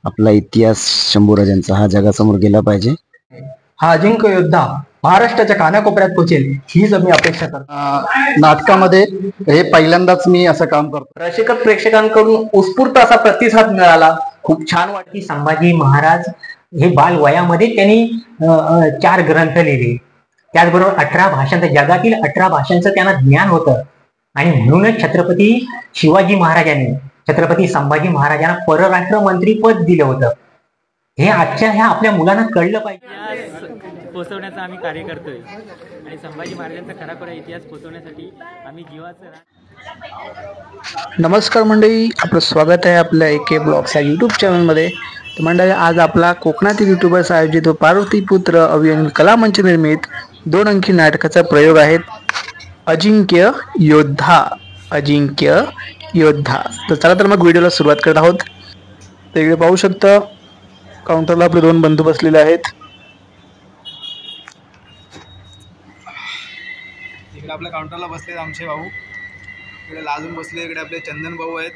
आपला इतिहास शंभूराजांचा हा जगासमोर गेला पाहिजे. हा अजिंक्य योद्धा महाराष्ट्राच्या कानाकोपऱ्यात पोहोचेल हीच मी अपेक्षा करतो. नाटकामध्ये हे पहिल्यांदाच मी असं काम करतो. रसिक प्रेक्षकांकडून उत्स्फूर्त असा प्रतिसाद मिळाला. खूप छान वाटली. संभाजी महाराज हे बाल वयामध्ये त्यांनी 4 ग्रंथ लिहिले. त्याचबरोबर 18 भाषांचं, जगातील 18 भाषांचं त्यांना ज्ञान होतं. आणि म्हणूनच छत्रपती शिवाजी महाराजांनी छत्रपती संभाजी महाराजांना परराष्ट्र मंत्री पद दिलं होतं. हे आजच्या ह्या आपल्या मुलांना कळलं पाहिजे. पोहोचवण्याचं आम्ही कार्य करतोय आणि संभाजी महाराजांचा खरा इतिहास पोहोचवण्यासाठी आम्ही जीवाचं. नमस्कार मंडळी, आपलं स्वागत आहे आपल्या AK ब्लॉग्स या यूट्यूब चॅनलमध्ये. तर मंडळी, आज आपला कोकणातील युट्यूबर्स आयोजित व पार्वतीपुत्र अभियान कलामंच निर्मित 2 अंकी नाटकाचा प्रयोग आहे, अजिंक्य योद्धा. अजिंक्य योद्धा. तर चला तर मग व्हिडिओला सुरुवात करत आहोत. तर इकडे पाहू शकता काउंटरला आपले 2 बंधू बसलेले आहेत. इकडे आपल्या काउंटरला बसलेत आमचे भाऊ, इकडे लाजून बसले, इकडे आपले चंदन भाऊ आहेत.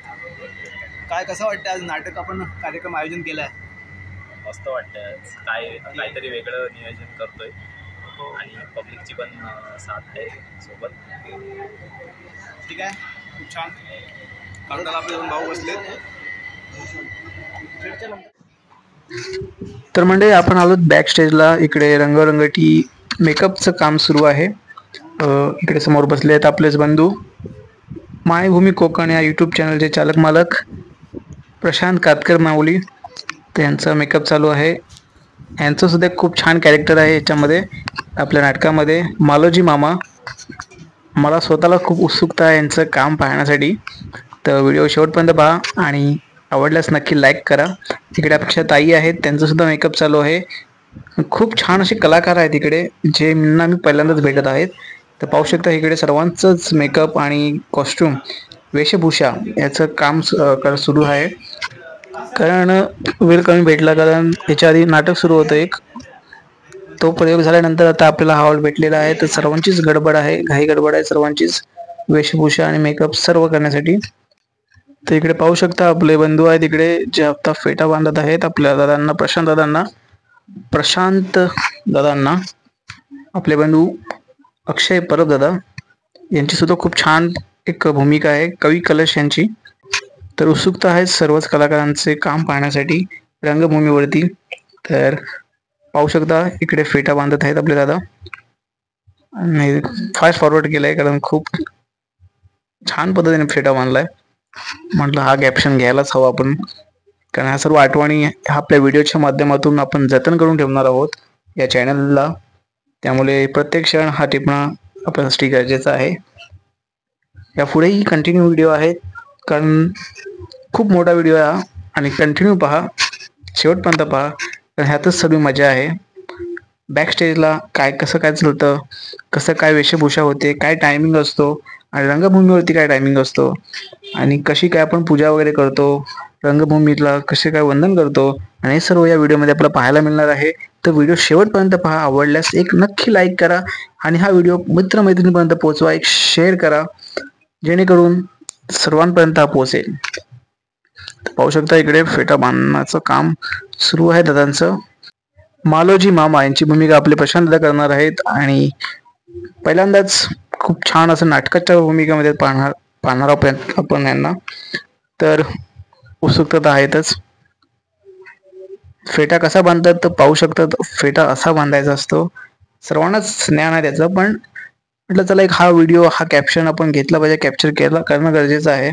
काय कसं वाटतं आज नाटक आपण कार्यक्रम आयोजन केला आहे? मस्त वाटतं. काहीतरी वेगळं नियोजन करतोय आणि पब्लिकची पण साथ आहे सोबत. ठीक आहे, खूप छान. काउंटरला आपले 2 भाऊ बसलेत. तर मंडळी, आपण आलो बॅक स्टेजला. इकडे रंगरंगटी मेकअपचं काम सुरू आहे. इकडे समोर बसले आहेत आपलेच बंधू, मायभूमी कोकण या यूट्यूब चॅनलचे चालक मालक प्रशांत कातकर माऊली. त्यांचा मेकअप चालू आहे. यांचं सुद्धा खूप छान कॅरेक्टर आहे याच्यामध्ये, आपल्या नाटकामध्ये, मालोजी मामा. मला स्वतःला खूप उत्सुकता आहे यांचं काम पाहण्यासाठी. तर व्हिडिओ शेवटपर्यंत पहा आणि आवडल्यास नक्की लाईक करा. इकडे आपल्या ताई आहेत, त्यांचं सुद्धा मेकअप चालू आहे. खूप छान असे कलाकार आहेत इकडे, जे मी पहिल्यांदाच भेटत आहेत. तर पाहू शकता इकडे सर्वांचंच मेकअप आणि कॉस्ट्यूम, वेशभूषा याचं काम सुरू आहे. कारण वेळ कमी भेटला, कारण याच्या आधी नाटक सुरू होतं एक, तो प्रयोग झाल्यानंतर आता आपल्याला हा हॉल भेटलेला आहे. तर सर्वांचीच गडबड आहे, घाई गडबड आहे सर्वांचीच, वेशभूषा आणि मेकअप सर्व करण्यासाठी. तर इकडे पाहू शकता आपले बंधू आहेत इकडे, जे आता फेटा बांधत आहेत आपल्या दादांना, प्रशांत दादांना. आपले बंधू अक्षय परब दादा यांची सुद्धा खूप छान एक भूमिका आहे, कवी कलश यांची. तर उत्सुकता आहे सर्वच कलाकारांचे काम पाहण्यासाठी रंगभूमीवरती. तर पाहू शकता इकडे फेटा बांधत आहेत आपले दादा, आणि फास्ट फॉरवर्ड केलंय कारण खूप छान पद्धतीने फेटा बांधलाय. म्हटलं हा कॅप्शन घ्यायलाच हवा आपण, कारण ह्या सर्व आठवणी आपल्या व्हिडिओच्या माध्यमातून आपण जतन करून ठेवणार आहोत या चॅनलला. त्यामुळे प्रत्येक क्षण हा टिपणं आपल्यासाठी गरजेचा आहे. यापुढेही कंटिन्यू व्हिडिओ आहेत, कारण खूप मोठा व्हिडिओ आहे आणि कंटिन्यू पहा, शेवटपर्यंत पहा, कारण ह्यातच सगळी मजा आहे. बॅक स्टेजला कसं काय चालतं, कसं काय वेशभूषा होते, काय टायमिंग असतो, आणि रंगभूमीवरती काय टायमिंग असतो, आणि कशी काय आपण पूजा वगैरे करतो, रंगभूमीला कसे काय वंदन करतो, आणि हे सर्व या व्हिडिओमध्ये आपल्याला पाहायला मिळणार आहे. तर व्हिडिओ शेवटपर्यंत पहा. आवडल्यास एक नक्की लाईक करा आणि हा व्हिडिओ मित्रमैत्रिणीपर्यंत पोहोचवा, एक शेअर करा, जेणेकरून सर्वांपर्यंत हा पोहोचेल. पाहू शकता इकडे फेटा बांधण्याचं काम सुरू आहे दादांचं. मालोजी मामा यांची भूमिका आपले प्रशांत दादा करणार आहेत, आणि पहिल्यांदाच खूप छान असं नाटकाच्या भूमिकेमध्ये पाहणार आपण यांना. तर उत्सुकता आहेतच. फेटा कसा बांधतात तर पाहू शकतात. फेटा असा बांधायचा असतो, सर्वांनाच ज्ञान आहे त्याचं, पण म्हटलं चला एक हा व्हिडिओ, हा कॅप्शन आपण घेतला पाहिजे, कॅप्चर करणं गरजेचं आहे.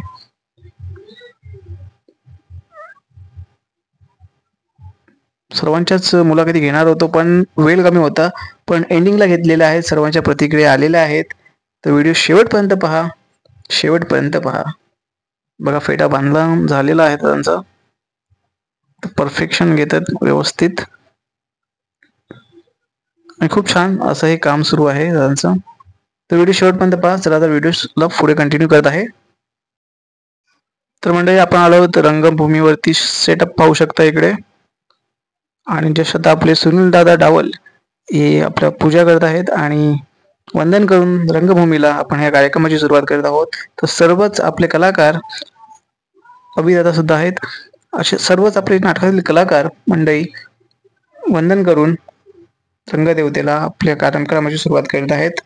सर्वांच्याच मुलाखती घेणार होतो, पण वेळ कमी होता, पण एंडिंगला घेतलेल्या आहेत. सर्वांच्या प्रतिक्रिया आलेल्या आहेत. तर व्हिडिओ शेवटपर्यंत पहा, शेवटपर्यंत पहा. बघा फेटा बांधला झालेला आहे त्यांचा, परफेक्शन घेतात व्यवस्थित, आणि खूप छान असं हे काम सुरू आहे दादांचं. तर व्हिडिओ शेवटपर्यंत पहा. चला तर व्हिडिओला पुढे कंटिन्यू करत आहे. तर मंडळी, आपण आलो आहोत रंगभूमीवरती. सेटअप पाहू शकता इकडे, आणि जसं आपले सुनील दादा डावल हे आपल्या पूजा करत आहेत, आणि वंदन करून रंगभूमीला आपण या कार्यक्रमाची सुरुवात करत आहोत. तर सर्वच आपले कलाकार, अभिदादा सुद्धा आहेत, असे सर्वच आपले नाटकातील कलाकार मंडळी वंदन करून रंगदेवतेला आपल्या कार्यक्रमाची सुरुवात करीत आहेत.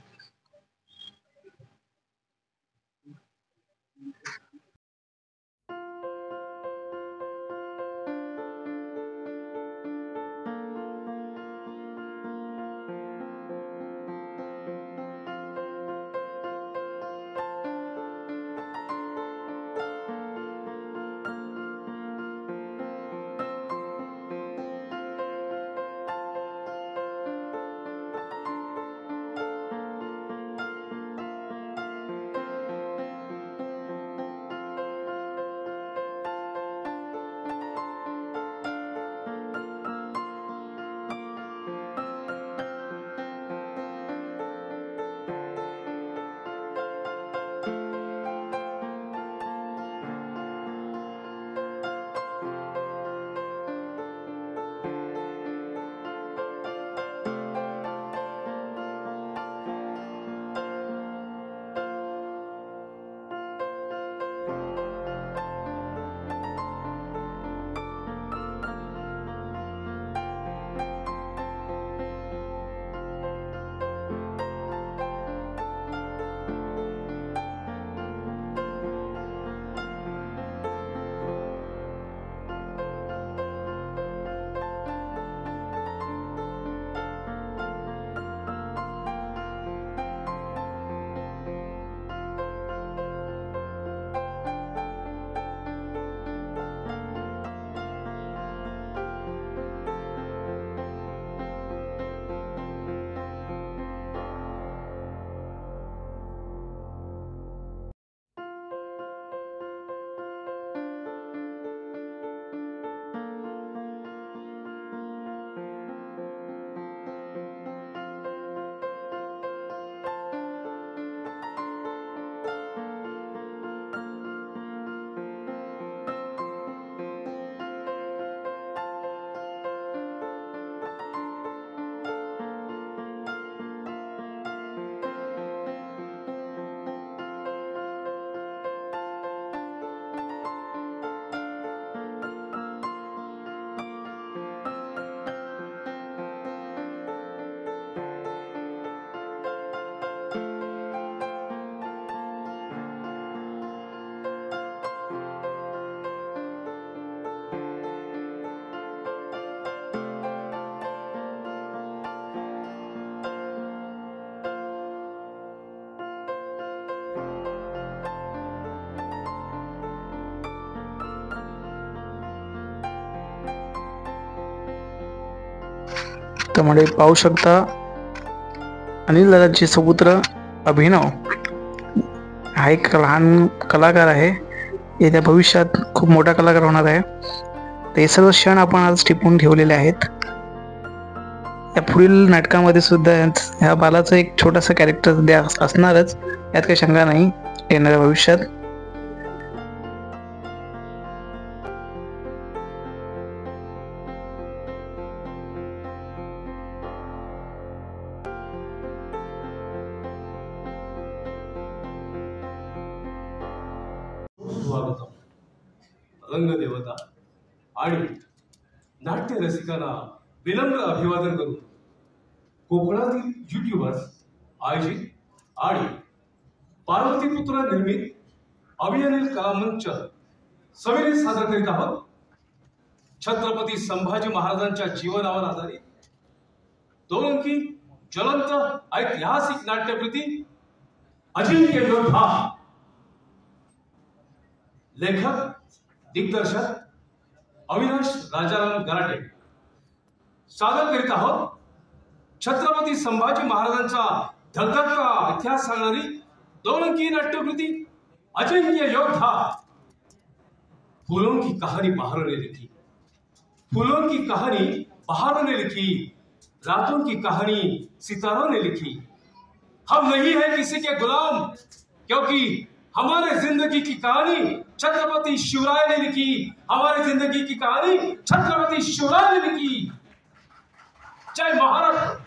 त्यामुळे पाहू शकता अनिल दादांचे सुपुत्र अभिनव हा एक लहान कलाकार आहे. येत्या भविष्यात खूप मोठा कलाकार होणार आहे. तर हे सर्व क्षण आपण आज टिपून ठेवलेले आहेत. या पुढील नाटकामध्ये सुद्धा ह्या बालाचं एक छोटासा कॅरेक्टर असणारच, यात काही शंका नाही येणाऱ्या भविष्यात. स्वागतम. रंगदेवता आणि नाट्य रसिकांना विनम्र अभिवादन करून कोकणातील युट्यूबर्स आयोजित आणि पार्वतीपुत्र निर्मित अभिनय कलामंच सविनय सादर करीत आहोत. छत्रपती संभाजी महाराजांच्या जीवनावर आधारित 2 अंकी ज्वलंत ऐतिहासिक नाट्यकृती अजिंक्य योद्धा. लेखक दिग्दर्शक अविनाश राजाराम गराटे. सादर करीत आहोत छत्रपती संभाजी महाराजांचा धगधगता इतिहास सांगणारी 2 अंकी नाट्यकृती अजिंक्य योद्धा. फूलों की कहानी बहारों ने लिखी, फूलों की कहानी बहारों ने लिखी, रातों की कहानी सितारों ने लिखी. हम नहीं है किसी के गुलाम, क्योंकि हमारे जिंदगी की कहानी छत्रपति शिवराय ने लिखी. हमारी जिंदगी की कहानी छत्रपति शिवराय ने लिखी. जय महाराष्ट्र.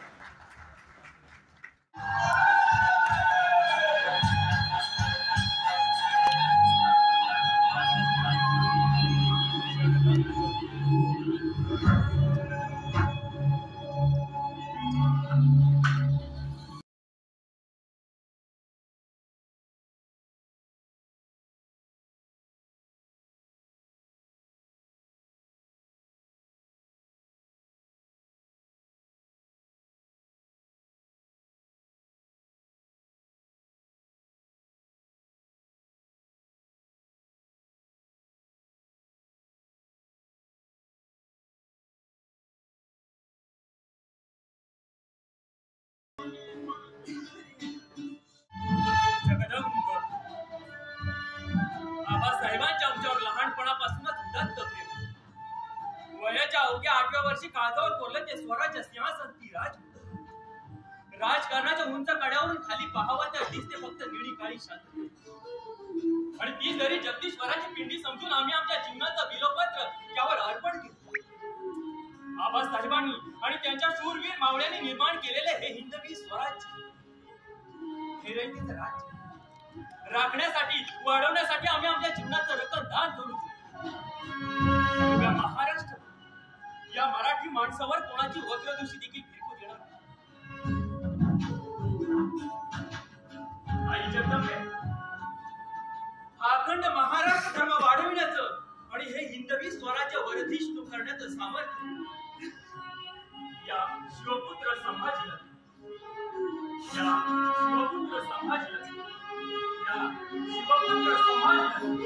अवघ्या 8व्या वर्षी काळजावर कोरलं ते स्वराज्य सिंहासन ती राजकारणाच्या उंच कड्यावरून खाली पाहावा तर दिसते फक्त निळी काळी शांत. आणि ती जरी जगदीश्वराची पिंडी समजून आम्ही आमच्या जीवनाचं विलोपत्र त्यावर अर्पण केलं. आबासाहेबांनी आणि त्यांच्या शूरवीर मावळ्यांनी निर्माण केलेले हे हिंदवी स्वराज्य, हे रयतेचं राज्य राखण्यासाठी वाढवण्यासाठी आम्ही आमच्या जीवनाचं रक्तदान करू. महाराष्ट्र या मराठी माणसावर कोणाची वक्रदृष्टी देखील फिरकू देणार. आई जगदंबे, हा अखंड महाराष्ट्र धर्म वाढविण्याचं आणि हे हिंदवी स्वराज्य वर्धिष्णू करण्याचं सामर्थ्य या शिवपुत्र संभाजीला, या शिवपुत्र संभाजीला, या शिवपुत्र संभाजीला.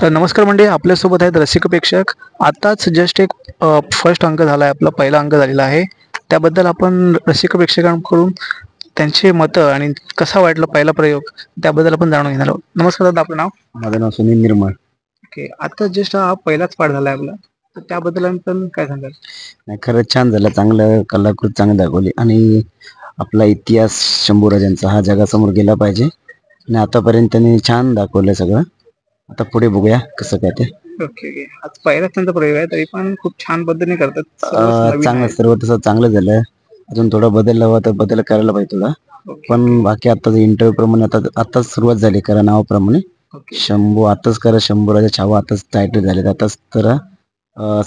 तर नमस्कार मंडळी, आपल्यासोबत आहेत रसिक प्रेक्षक. आताच जस्ट एक फर्स्ट अंक झाला आहे, आपला पहिला अंक झालेला आहे. त्याबद्दल आपण रसिक प्रेक्षकांकडून त्यांचे मतं आणि कसा वाटला पहिला प्रयोग त्याबद्दल आपण जाणून घेणार आहोत. नमस्कार दादा, आपलं नाव? माझं नाव सुनील निर्मळ. ओके, आता जस्ट हा पहिलाच पाठ झाला आहे आपला, तर त्याबद्दल आपण काय सांगाल? नाही, खरंच छान झालं, चांगलं कलाकृती चांगली दाखवली आणि आपला इतिहास शंभूराजांचा हा जगासमोर गेला पाहिजे आणि आतापर्यंत त्यांनी छान दाखवलं सगळं. आता पुढे बघूया कसं काय ते. ओके ओके, आज पहिलाच त्यांचा प्रयोग आहे, तरी पण खूप छान पद्धतीने करतात. चांगलं सर्व तसं चांगलं झालं. अजून थोडा बदल हवा तर बदल करायला पाहिजे थोडा, पण बाकी आता इंटरव्ह्यू प्रमाणे आताच सुरुवात झाली करा नावाप्रमाणे. शंभू आताच करा, शंभूराजा छावा आताच टायटल झाले, आताच तर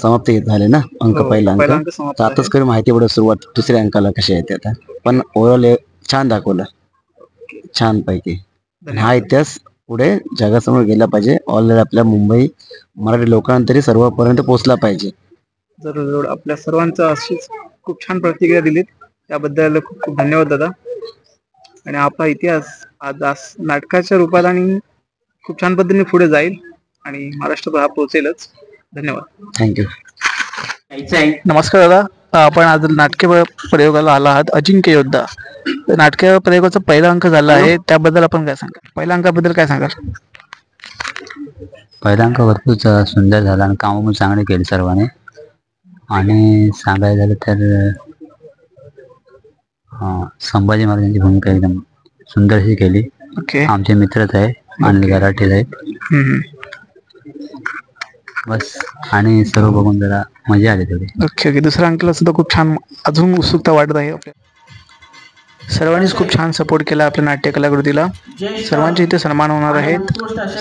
समाप्त झाले ना अंक, पहिला अंक तर आताच करी माहिती पडत सुरुवात दुसऱ्या अंकाला कशी येते आता. पण ओव्हरऑल छान दाखवलं, छान पैकी. हा इतिहास पुढे जगासमोर गेला पाहिजे, ऑलरेडी आपल्या मुंबई मराठी लोकांना तरी सर्वपर्यंत पोहोचला पाहिजे. जरूर जरूर, आपल्या सर्वांचं अशीच खूप छान प्रतिक्रिया दिलीत, त्याबद्दल खूप खूप धन्यवाद दादा. आणि आपला इतिहास आज नाटकाच्या रूपात आणि खूप छान पद्धतीने पुढे जाईल आणि महाराष्ट्रात हा पोहोचेलच. धन्यवाद, थँक्यू. नमस्कार दादा, आपण आज नाटकीय प्रयोगाला आला आहात अजिंक्य योद्धा. नाटकीय प्रयोगाचा पहिला अंक झाला आहे, त्याबद्दल आपण काय सांगाल? पहिल्या अंकाबद्दल काय सांगाल? पहिला अंक भरपूर सुंदर झाला आणि कामं पण चांगले केले सर्वांनी. आणि सांगायचं झालं तर संभाजी महाराजांची भूमिका एकदम सुंदरशी केली. आमचे मित्रच आहे आणि गराठीच आहेत बस, आणि सर्व बघून जरा मजा आली थोडी. ओके ओके, दुसऱ्या अंकाला सुद्धा खूप छान अजून उत्सुकता वाटत आहे. आपल्या सर्वांनीच खूप छान सपोर्ट केला आपल्या नाट्य कलाकृतीला. सर्वांचे इथे सन्मान होणार आहेत.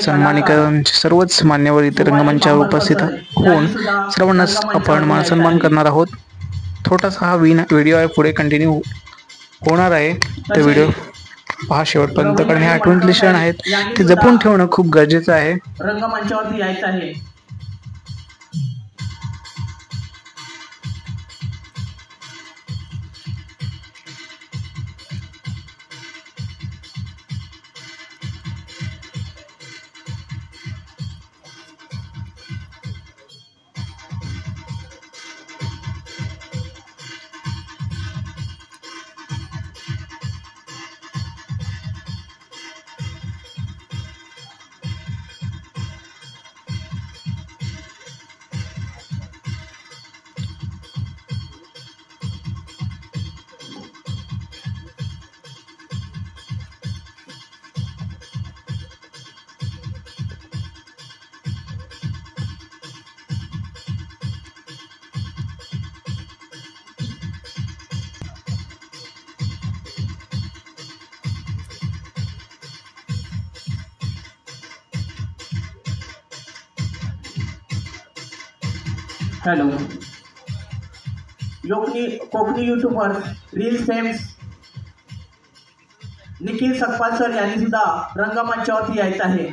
सन्मानिकांचे सर्वच मान्यवर इथे रंगमंचावर उपस्थित होऊन सर्वांनाच आपण मानसन्मान करणार आहोत. छोटासा हा व्हिडिओ आहे, पुढे कंटिन्यू होणार आहे. ते व्हिडिओ पहा शेवटपर्यंत, कारण हे आठवणीतले क्षण आहेत, ते जपून ठेवणं खूप गरजेचं आहे. रंगमंचावरती यायचं आहे. Hello, Konkani YouTuber reel famous Nikhil Sakpal sir यांनी सुद्धा रंगमंचावरती यायचं आहे.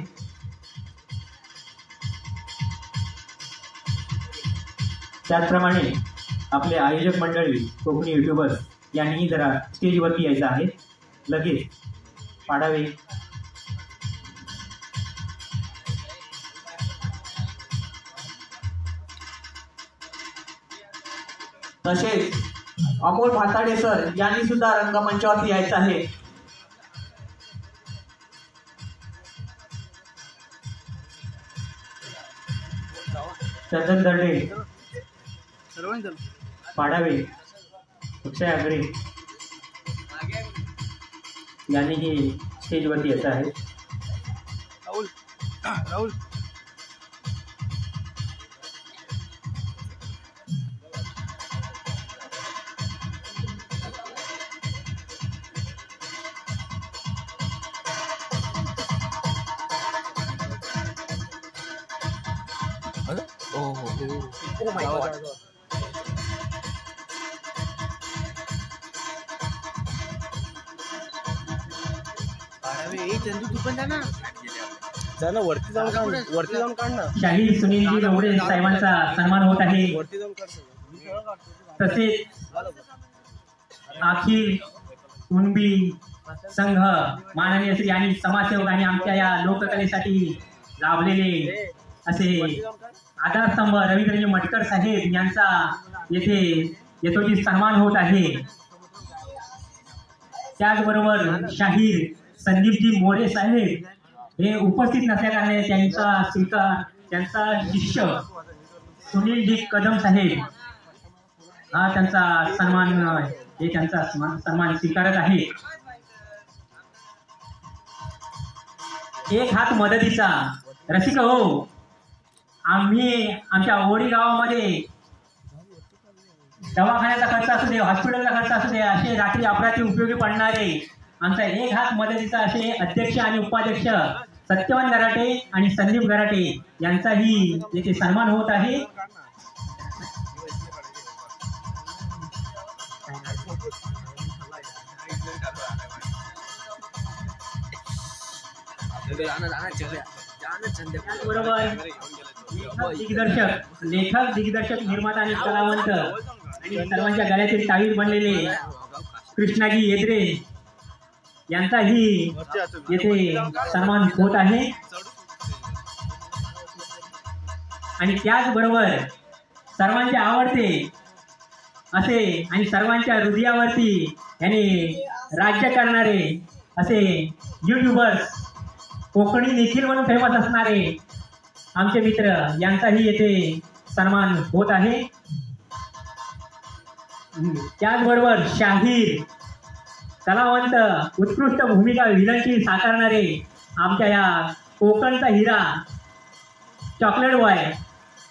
त्याचप्रमाणे आपले आयोजक मंडळी कोकणी युट्यूबर्स यांनी जरा स्टेजवरती यायचं आहे लगेच. पाडावे. तसेच अमोल भाताडे सर यांनी सुद्धा रंगमंचावरती यायचं आहे. चंदन दर्डे, पाडावे, अक्षय आगरे यांनीही स्टेजवरती यायचं आहे. राहुल वरती जाऊन काढ ना. शाहीर सुनीलजी गवडे साहेबांचा सन्मान होत आहे. तसेच अखिल कुणबी संघ माननीय श्री आणि समाजसेवक आणि आमच्या या लोककलेसाठी लाभलेले असे आधारस्तंभ रवींद्रजी मटकर साहेब यांचा येथे यथोचित सन्मान होत आहे. त्याचबरोबर शाहीर संदीपजी मोरे साहेब हे उपस्थित नसल्याकारणे त्यांचा शिष्य सुनीलजी कदम साहेब हा त्यांचा सन्मान स्वीकारत आहे. एक हात मदतीचा रसिक हो, आम्ही आमच्या ओडी गावामध्ये दवाखान्याचा खर्च असू दे, हॉस्पिटलचा खर्च असू दे, असे रात्री अपरात्री उपयोगी पडणारे आमचा एक हात मदतीचा असे अध्यक्ष आणि उपाध्यक्ष सत्यवान गराटे आणि संदीप गराटे यांचाही येथे सन्मान होत आहे. बरोबर लेखक दिग्दर्शक निर्माता आणि कलावंत आणि सर्वांच्या गळ्यातील तावीज बनलेले कृष्णाजी येद्रे यांचाही येथे सन्मान होत आहे. आणि त्याचबरोबर सर्वांचे आवडते असे आणि सर्वांच्या हृदयावरती यांनी राज्य करणारे असे युट्यूबर्स, कोकणी निखिल म्हणून फेमस असणारे आमचे मित्र यांचाही येथे सन्मान होत आहे. त्याचबरोबर शाहीर, कलावंत, उत्कृष्ट भूमिका विलनची साकारणारे आमच्या या कोकणचा हिरा चॉकलेट बॉय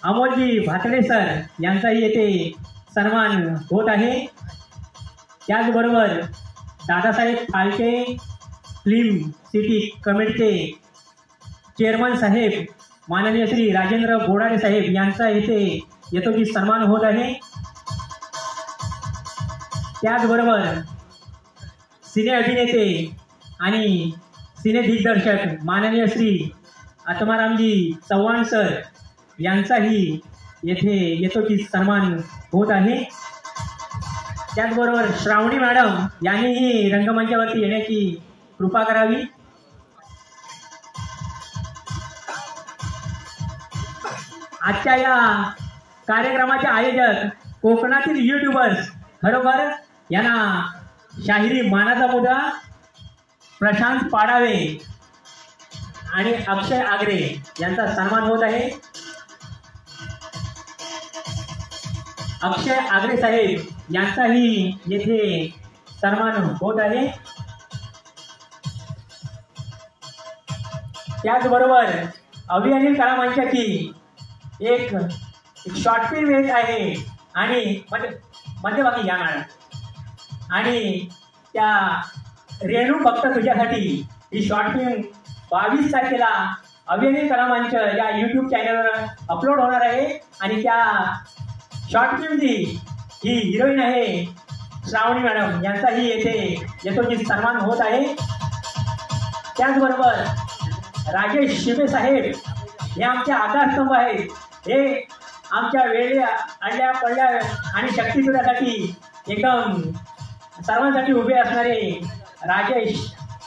अमोलजी भातडे सर यांचाही येथे सन्मान होत आहे. त्याचबरोबर दादासाहेब फाळके फिल्म सिटी कमिटीचे चेअरमन साहेब माननीय श्री राजेंद्र बोडाडे साहेब यांचा येथे यथोचित सन्मान होत आहे. त्याचबरोबर सिने अभिनेते आणि सिने दिग्दर्शक माननीय श्री आत्मारामजी चव्हाण सर यांचाही येथे यथोचित सन्मान होत आहे. त्याचबरोबर श्रावणी मॅडम यांनीही रंगमंचावरती येण्याची कृपा करावी. आजच्या या कार्यक्रमाचे आयोजक कोकणातील युट्यूबर्स, खरोखर यांना शाहिरी मानाचा मुद्दा प्रशांत पाडावे आणि अक्षय आगरे यांचा सन्मान होत आहे. अक्षय आगरे साहेब यांचाही येथे सन्मान होत आहे. त्याचबरोबर अभियानी कला मंचाची एक शॉर्ट फिल्म येत आहे आणि मध्यभागी या मॅडम आणि त्या रेणू फक्त तुझ्यासाठी ही शॉर्ट फिल्म 22 तारखेला अभियानी कला मंच या यूट्यूब चॅनलवर अपलोड होणार आहे. आणि त्या शॉर्ट फिल्मची ही हिरोईन आहे श्रावणी मॅडम यांचाही येथे यथोचित सन्मान होत आहे. त्याचबरोबर राजेश शिबे साहेब हे आमचे आधारस्तंभ आहेत. हे आमच्या वेळे अडल्या पडल्या आणि शक्तीपीठासाठी एकदम सर्वांसाठी उभे असणारे राजेश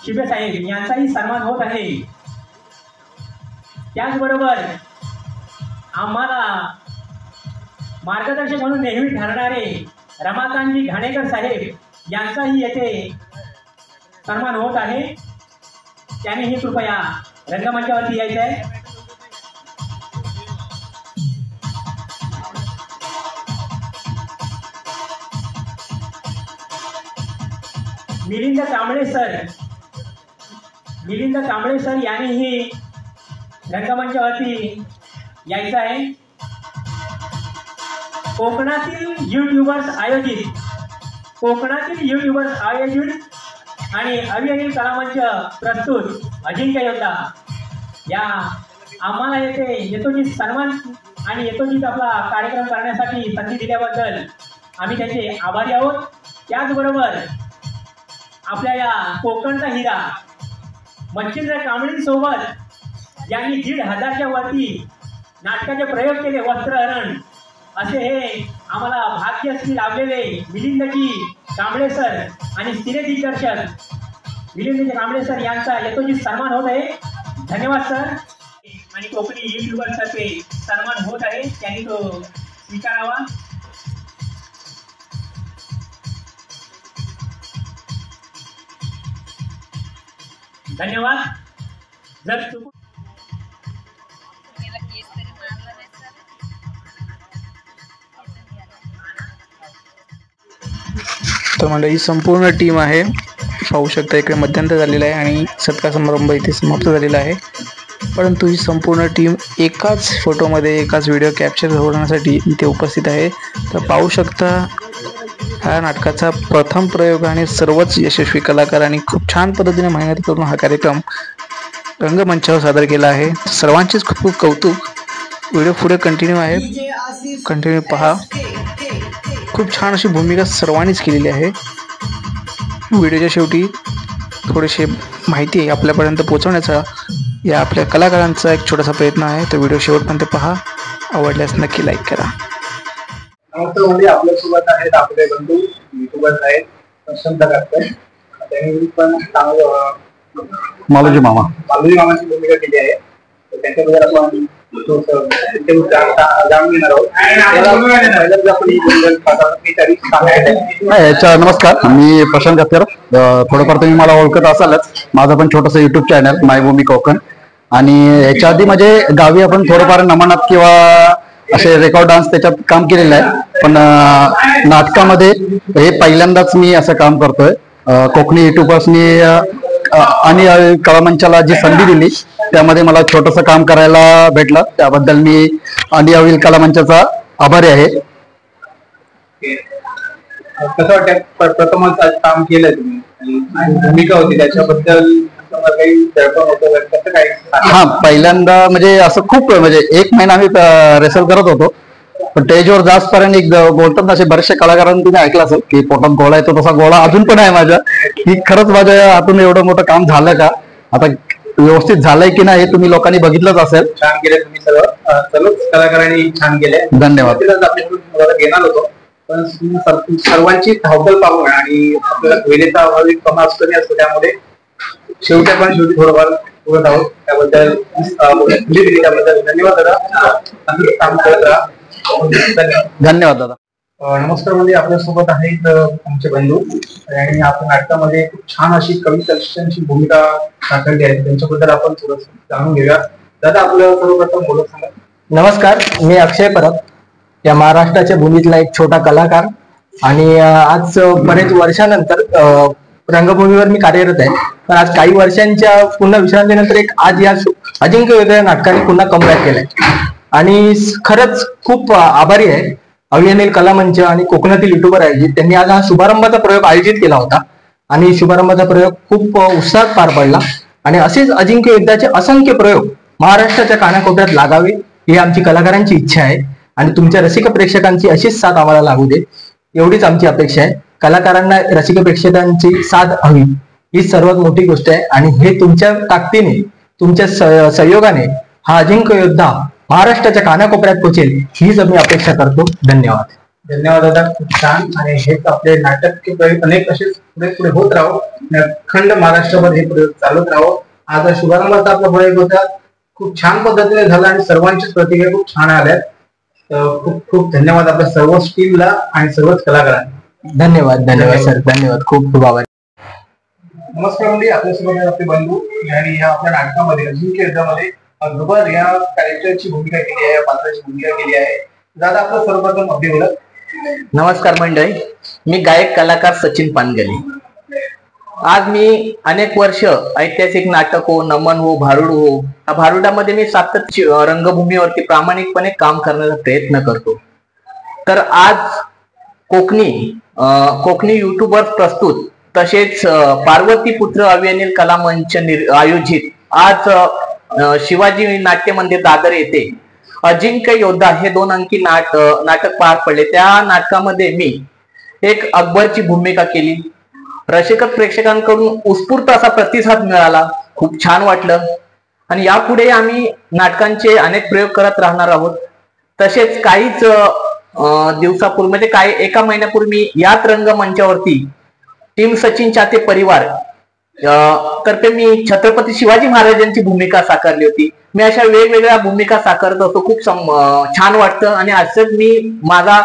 शिबे साहेब यांचाही सन्मान होत आहे. त्याचबरोबर आम्हाला मार्गदर्शक म्हणून नेहमी ठरणारे रमाकांतजी घाणेकर साहेब यांचाही येथे सन्मान होत आहे. त्यांनीही कृपया रंगमंचावरती यायचं आहे. मिलिंद कांबळे सर यांनीही रंगमंचावरती यायचं आहे. कोकणातील युट्यूबर्स आयोजित आणि अविअनिल कलामंच प्रस्तुत अजिंक्य योद्धा या आम्हाला येथे यथोचित सन्मान आणि यथोचित आपला कार्यक्रम करण्यासाठी संधी दिल्याबद्दल आम्ही त्याचे आभारी आहोत. त्याचबरोबर आपल्या या कोकणचा हिरा मच्छिंद्र कांबळींसोबत यांनी 1,500च्या वरती नाटकाचे प्रयोग केले. वस्त्रहरण असे हे आम्हाला भाग्यश्री लाभलेले मिलिंदजी कांबळे सर आणि सिने दिग्दर्शक मिलिंदजी कांबळे सर यांचा यथोचित सन्मान होत आहे. धन्यवाद सर. आणि कोकणी युट्यूबर्सतर्फे सन्मान होत आहे, त्यांनी तो स्वीकारावा. धन्यवाद. जर तर मंडळी ही संपूर्ण टीम आहे. पाहू शकता इकडे मध्यंतर झालेला आहे आणि सत्कार समारंभ इथे समाप्त झालेला आहे. परंतु ही संपूर्ण टीम एकाच फोटोमध्ये एकाच व्हिडिओ कॅप्चर होण्यासाठी इथे उपस्थित आहे. तर पाहू शकता हा नाटकाचा प्रथम प्रयोग आणि सर्वच यशस्वी कलाकारांनी खूप छान पद्धतीने मेहनत करून हा कार्यक्रम रंगमंचावर सादर केला आहे. सर्वांचेच खूप खूप कौतुक. व्हिडिओ पुढे कंटिन्यू आहे, कंटिन्यू पहा. खूप छान अशी भूमिका सर्वांनीच केलेली आहे. व्हिडिओच्या शेवटी थोडीशी माहिती आपल्यापर्यंत पोहोचवण्याचा या आपल्या कलाकारांचा एक छोटासा प्रयत्न आहे. तर व्हिडिओ शेवटपर्यंत पहा. आवडल्यास नक्की लाईक करा. नमस्कार. आपल्यासोबत आहेत आपले बंधू युट्यूबर्स आहेत प्रशांत काटकर. त्यांनी पण चांगलं मालोजी मामाची भूमिका केली आहे. तर त्यांच्याबद्दल आपण जाणून घेणार आहोत. नमस्कार, मी प्रशांत काटकर. थोडंफार तुम्ही मला ओळखत असालच. माझं पण छोटंसं युट्यूब चॅनल मायभूमी कोकण. आणि याच्या आधी म्हणजे गावी आपण थोडंफार नमनात किंवा असे रेकॉर्ड डान्स त्याच्यात काम केलेलं आहे. पण नाटकामध्ये हे पहिल्यांदाच मी असं काम करतोय. कोकणी युट्यूबर्सनी आणि कलामंचाला जी संधी दिली त्यामध्ये मला छोटंसं काम करायला भेटलं. त्याबद्दल मी आणि अविल कलामंचाचा आभारी आहे. कसं वाटतं प्रथमच आज काम केलं तुम्ही आणि भूमिका होती त्याच्याबद्दल हा पहिल्यांदा म्हणजे असं खूप म्हणजे 1 महिना आम्ही रेसल करत होतो. पण स्टेजवर जास्तपर्यंत एक बोलतात ना, असे बरेचसे कलाकारांनी तुम्ही ऐकलं असेल की पोटात गोळा येतो, तसा गोळा अजून पण आहे माझ्या की खरंच माझ्या हातून एवढं मोठं काम झालं का, आता व्यवस्थित झालंय की नाही हे तुम्ही लोकांनी बघितलंच असेल. छान केले तुम्ही सर्वच कलाकारांनी छान केले. धन्यवाद. घेणार होतो पण सर्वांची धावपळ पाहून आणि आपल्याला वेळेचा अभावी कमा असतो नाही असतो, त्यामुळे शेवटी थोडंफार बोलत आहोत. त्याबद्दल धन्यवाद दादा. काम करत राहा. धन्यवाद दादा. नमस्कार. म्हणजे आपल्यासोबत आहेत आमचे बंधू आणि आपण नाटकामध्ये खूप छान अशी कवितांची भूमिका दाखवली आहे. त्यांच्याबद्दल आपण थोडं जाणून घेऊया. दादा आपलं सर्वप्रथम बोलत सांगा. नमस्कार, मी अक्षय परब, या महाराष्ट्राच्या भूमीतला एक छोटा कलाकार आणि आज बरेच वर्षानंतर रंगभूमीवर मी कार्यरत आहे. तर आज काही वर्षांच्या पुन्हा विश्रांतीनंतर आज या अजिंक्य योद्धा नाटकाने पुन्हा कमबॅक केलाय आणि खरंच खूप आभारी आहे अविअनिल कलामंच आणि कोकणातील युट्यूबर आयोजित. त्यांनी आज हा शुभारंभाचा प्रयोग आयोजित केला होता आणि शुभारंभाचा प्रयोग खूप उत्साहात पार पडला आणि असेच अजिंक्य युद्धाचे असंख्य प्रयोग महाराष्ट्राच्या कानाकोपऱ्यात लागावे ही आमची कलाकारांची इच्छा आहे आणि तुमच्या रसिक प्रेक्षकांची अशीच साथ आम्हाला लागू दे एवढीच आमची अपेक्षा आहे. कलाकारांना रसिक प्रेक्षकांची साथ हवी ही सर्वात मोठी गोष्ट आहे आणि हे तुमच्या ताकदीने तुमच्या सहयोगाने हा अजिंक्य योद्धा महाराष्ट्राच्या कानाकोपऱ्यात पोहोचेल हीच आम्ही अपेक्षा करतो. धन्यवाद. धन्यवाद दादा. खूप छान. आणि हेच आपले नाटक अनेक असे पुढे होत राहो. अखंड महाराष्ट्रभर हे प्रयोग चालत राहो. आज शुभारंभाचा आपला प्रयोग होता खूप छान पद्धतीने झाला आणि सर्वांचीच प्रतिक्रिया खूप छान आल्या. खूप खूप धन्यवाद आपल्या सर्व टीमला आणि सर्वच कलाकारांना. धन्यवाद धन्यवाद सर, धन्यवाद, खूप खूप आभार. नमस्कार मंडळी, आपल्यासोबत आहेत आपले बंधू आणि या आपल्या नाटकामध्ये अजिंक्य युद्धामध्ये अकबर या कॅरेक्टरची भूमिका केली आहे, या पात्राची भूमिका केली आहे. दादा आपलं सर्वप्रथम अगदी बोला. नमस्कार मंडळी, मी गायक कलाकार सचिन पानगली. आज मी अनेक वर्ष ऐतिहासिक नाटक हो, नमन हो, भारुड हो, या भारुडामध्ये मी सातत्य रंगभूमीवरती प्रामाणिकपणे काम करण्याचा प्रयत्न करतो. तर आज कोकणी युट्यूबर प्रस्तुत तसेच पार्वती पुत्र अभिनय कला मंच आयोजित आज शिवाजी नाट्य मंदिर दादर येथे अजिंक्य योद्धा हे 2 अंकी नाटक पार पडले. त्या नाटकामध्ये मी एक अकबरची भूमिका केली. रसिक प्रेक्षकांकडून उत्स्फूर्त असा प्रतिसाद मिळाला, खूप छान वाटलं. आणि यापुढे आम्ही नाटकांचे अनेक प्रयोग करत राहणार आहोत. तसेच काहीच दिवसापूर्वी म्हणजे एका महिन्यापूर्वी याच रंगमंचावरती टीम सचिन चाते परिवार तर्फे मी छत्रपती शिवाजी महाराजांची भूमिका साकारली होती. मी अशा वेगवेगळ्या भूमिका साकारत असतो, खूप छान वाटतं. आणि असंच मी माझा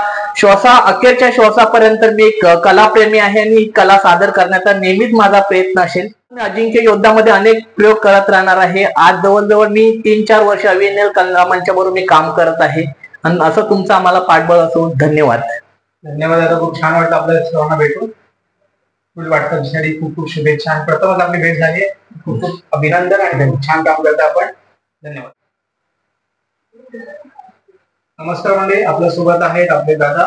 अखेरच्या श्वासापर्यंत मी एक कलाप्रेमी आहे आणि कला सादर करण्याचा नेहमीच माझा प्रयत्न असेल. अजिंक्य योद्धामध्ये अनेक प्रयोग करत राहणार आहे. आज जवळजवळ मी 3-4 वर्ष अभिनय कला मंचाबरोबर मी काम करत आहे आणि असं तुमचं आम्हाला पाठबळ असो. धन्यवाद. धन्यवाद दादा, खूप छान वाटलं आपल्याला सर्वांना भेटून. पुढील वाटचालीसाठी खूप खूप शुभेच्छा. प्रथमच आपली भेट झाली, खूप खूप अभिनंदन आणि छान काम करता आपण. धन्यवाद. नमस्कार मंडळी, आपल्या सोबत आहेत आपले दादा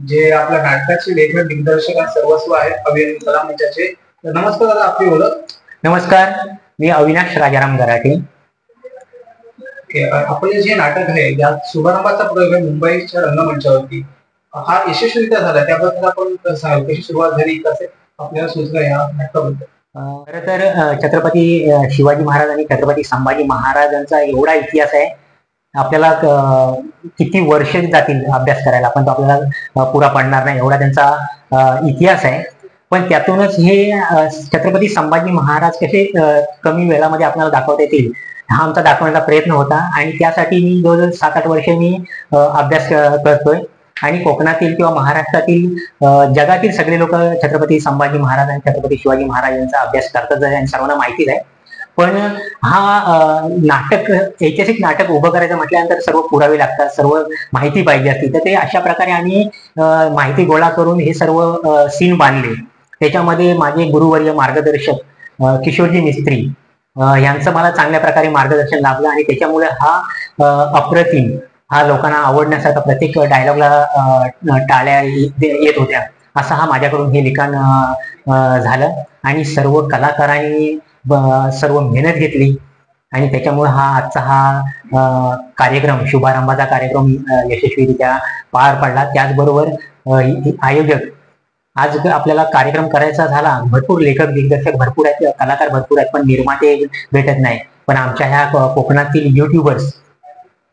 जे आपल्या नाटकाचे लेखक दिग्दर्शक आणि सर्वस्व आहेत अभिनय कला मंचाचे. नमस्कार दादा, आपली ओळख. नमस्कार, मी अविनाश राजाराम गराटे. आपले जे नाटक आहे यात शुभारंभाचा प्रयोग आहे मुंबईच्या रंगमंचावरती. हा यशस्वीरित्या झाला, त्याबद्दल आपण कशी सुरुवात झाली, कसे आपल्याला सुचलं या नाटकाबद्दल? खरं तर छत्रपती शिवाजी महाराज आणि छत्रपती संभाजी महाराजांचा एवढा इतिहास आहे, आपल्याला किती वर्ष जातील अभ्यास करायला, पण तो आपल्याला पुरा पडणार नाही एवढा त्यांचा इतिहास आहे. पण त्यातूनच हे छत्रपती संभाजी महाराज कसे कमी वेळामध्ये आपल्याला दाखवता येतील हा आमचा दाखवण्याचा प्रयत्न होता. आणि त्यासाठी मी जवळजवळ 7-8 वर्ष मी अभ्यास करतोय. आणि कोकणातील किंवा महाराष्ट्रातील जगातील सगळे लोक छत्रपती संभाजी महाराज आणि छत्रपती शिवाजी महाराज यांचा अभ्यास करतात आणि सर्वांना माहितीच आहे. पण हा ऐतिहासिक नाटक उभं करायचं म्हटल्यानंतर सर्व पुरावे लागतात, सर्व माहिती पाहिजे असते. तर ते अशा प्रकारे आम्ही माहिती गोळा करून हे सर्व सीन बांधले. त्याच्यामध्ये माझे गुरुवर्य मार्गदर्शक किशोरजी मिस्त्री यांचं मला चांगल्या प्रकारे मार्गदर्शन लाभलं आणि त्याच्यामुळे हा अप्रतिम हा लोकांना आवडण्यासारखा प्रत्येक डायलॉगला टाळ्या येत होत्या. असा हा माझ्याकडून हे लिखाण झालं आणि सर्व कलाकारांनी सर्व मेहनत घेतली आणि त्याच्यामुळे आजचा हा कार्यक्रम शुभारंभाचा कार्यक्रम यशस्वीरित्या पार पडला. त्याचबरोबर आयोजक आज आपल्याला कार्यक्रम करायचा झाला, भरपूर लेखक दिग्दर्शक भरपूर आहेत, कलाकार भरपूर आहेत, पण निर्माते भेटत नाही. पण आमच्या ह्या कोकणातील युट्यूबर्स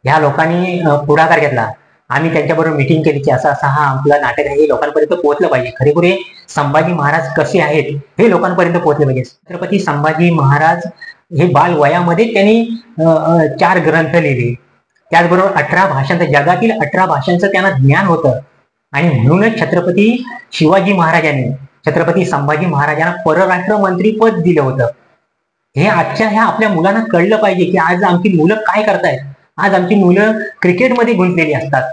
ह्या लोकांनी पुढाकार घेतला. आम्ही त्यांच्याबरोबर मिटिंग केली की असा हा आपला नाटक आहे, हे लोकांपर्यंत पोहोचलं पाहिजे. खरेखुरे संभाजी महाराज कसे आहेत हे लोकांपर्यंत पोहोचले पाहिजे. छत्रपती संभाजी महाराज हे बाल वयामध्ये त्यांनी 4 ग्रंथ लिहिले, त्याचबरोबर 18 भाषांचं जगातील 18 भाषांचं त्यांना ज्ञान होतं. आणि म्हणूनच छत्रपती शिवाजी महाराजांनी छत्रपती संभाजी महाराजांना परराष्ट्र मंत्री पद दिलं होतं. हे आजच्या ह्या आपल्या मुलांना कळलं पाहिजे की आज आमची मुलं काय करतायत. आज आमची मुलं क्रिकेटमध्ये गुंतलेली असतात.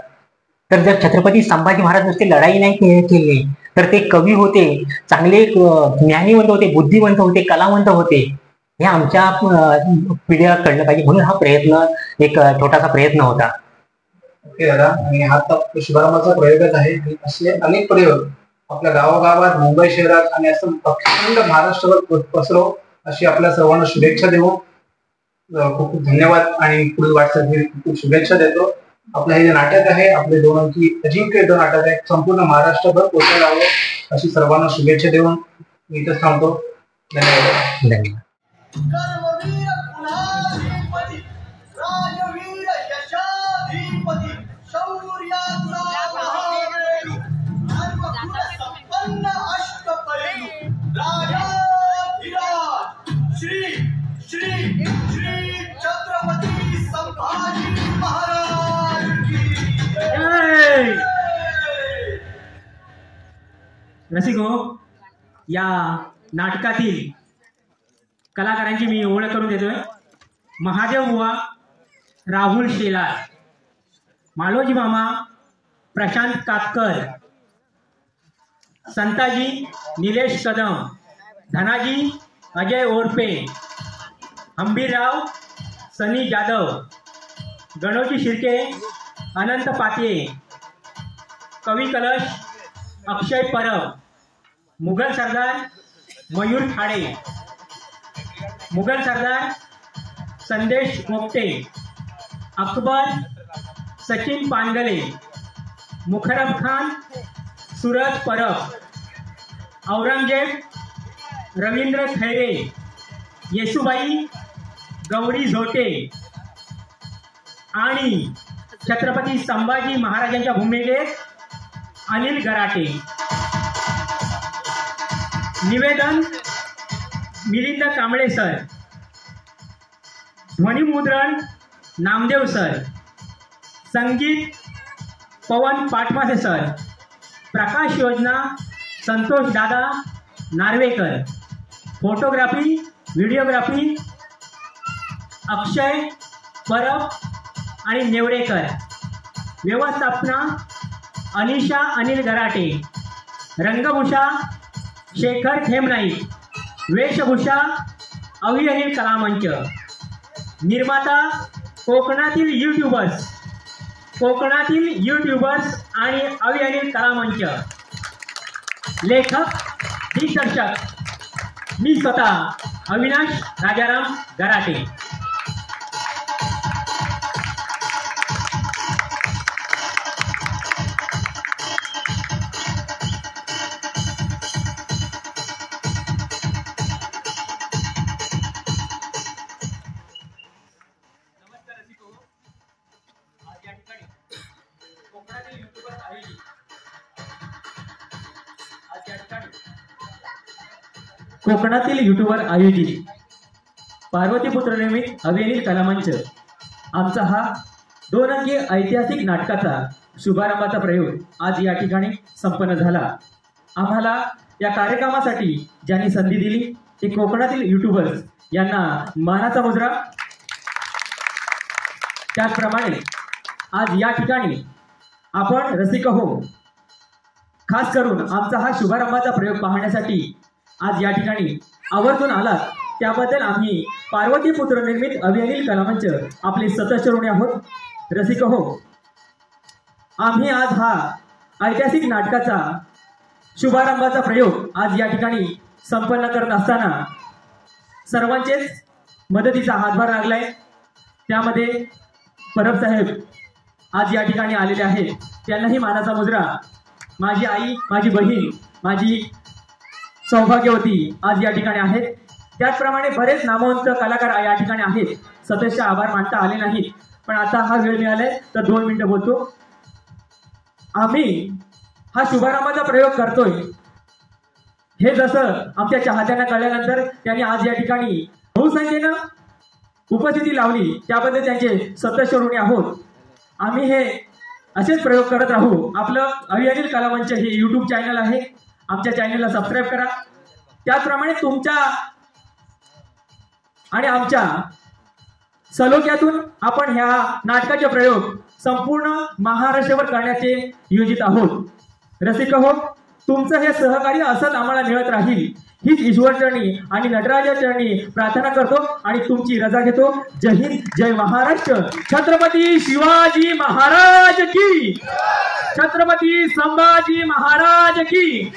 तर जर छत्रपती संभाजी महाराज नुसते लढाई नाही केली तर ते कवी होते, चांगले ज्ञानीवंत होते, बुद्धिवंत होते, कलावंत होते. हे आमच्या पिढीला कळलं पाहिजे, म्हणून हा प्रयत्न एक छोटासा प्रयत्न होता. ओके दादा, आणि हा शुभारंभाचा प्रयोगच आहे. असे अनेक प्रयोग आपल्या गावागावात, मुंबई शहरात आणि असं अखंड महाराष्ट्रावर पसरो अशी आपल्या सर्वांना शुभेच्छा देऊ. खूप खूप धन्यवाद आणि पुढील वाटचालीसाठी खूप खूप शुभेच्छा देतो. आपलं हे जे नाटक आहे, आपले 2 अंकी अजिंक्य नाटक आहे, संपूर्ण महाराष्ट्रभर पोहोचायला हवं अशी सर्वांना शुभेच्छा देऊन मी इथंच थांबतो. धन्यवाद. धन्यवाद. श्री श्री श्री छत्रपती संभाजी महाराज की रसिको, या नाटकातील कलाकारांची मी ओळख करून देतोय. महादेव बुवा राहुल शेलार, मालोजी मामा प्रशांत कातकर, संताजी निलेश कदम, धनाजी अजय ओरपे, हंबीरराव सनी जाधव, गणोजी शिर्के, अनंत पाते, कवी कलश अक्षय परब, मुघल सरदार मयूर खाडे, मुघल सरदार संदेश गोपटे, अकबर सचिन पानगले, मुखरम खान सूरज परब, औरंगजेब रवींद्र खैरे, येसुबाई गौरी झोटे आणि छत्रपती संभाजी महाराजांच्या भूमिकेत अनिल गराटे. निवेदन मिलिंद कांबळे सर, ध्वनिमुद्रण नामदेव सर, संगीत पवन पाटमासे सर, प्रकाश योजना संतोष दादा नार्वेकर, फोटोग्राफी व्हिडिओग्राफी अक्षय परब आणि नेवरेकर, व्यवस्थापना अनिशा अनिल गराटे, रंगभूषा शेखर खेमनाईक, वेशभूषा अवी अनिल कलामंच, निर्माता कोकणातील यूट्यूबर्स आणि अवी अनिल कलामंच, लेखक दिग्दर्शक मी स्वतः अविनाश राजाराम गराटे. कोकणातील युट्यूबर आयोजित पार्वतीपुत्र निर्मित अवी अनिल कलामंच आमचा हा 2 अंकीय ऐतिहासिक नाटकाचा शुभारंभाचा प्रयोग आज या ठिकाणी संपन्न झाला. आम्हाला या कार्यक्रमासाठी ज्यांनी संधी दिली ते कोकणातील युट्यूबर्स यांना मानाचा मुजरा. त्याचप्रमाणे आज या ठिकाणी आपण रसिक हो, खास करून आमचा हा शुभारंभाचा प्रयोग पाहण्यासाठी आज या ठिकाणी आवर्जून आलात, त्याबद्दल आम्ही पार्वतीपुत्र निर्मित अवी अनिल कलामंच आपले सदस्य ऋणी आहोत. रसिक हो, आम्ही आज हा ऐतिहासिक नाटकाचा शुभारंभाचा प्रयोग आज या ठिकाणी संपन्न करत असताना सर्वांचेच मदतीचा हातभार लागलाय. त्यामध्ये परब साहेब आज या ठिकाणी आलेले आहेत, त्यांनाही मानाचा मुजरा. माझी आई, माझी बहीण, माझी सौभाग्यवती आज या ठिकाणी आहेत. त्याचप्रमाणे बरेच नामवंत कलाकार या ठिकाणी आहेत. सदस्य आभार मानता आले नाहीत, पण आता हा वेळ मिळालाय तर 2 मिनिटं बोलतो. आम्ही हा शुभारंभाचा प्रयोग करतोय हे जसं आमच्या चाहत्यांना कळल्यानंतर त्यांनी आज या ठिकाणी बहुसंख्येनं उपस्थिती लावली, त्याबद्दल त्यांचे सदस्य ऋणी आहोत. आम्ही हे असेच प्रयोग करत राहू. आपलं अवी अनिल कलामंच हे यूट्यूब चॅनल आहे, आमच्या चॅनलला सबस्क्राईब करा. त्याचप्रमाणे तुमच्या आणि आमच्या सलोख्यातून आपण ह्या नाटकाचे प्रयोग संपूर्ण महाराष्ट्रावर करण्याचे योजित आहोत. रसिक हो, तुमचं हे सहकार्य असंच आम्हाला मिळत राहील हीच ईश्वरचरणी आणि नटराजाचरणी प्रार्थना करतो आणि तुमची रजा घेतो. जय हिंद, जय महाराष्ट्र. छत्रपती शिवाजी महाराज की, छत्रपती संभाजी महाराज की.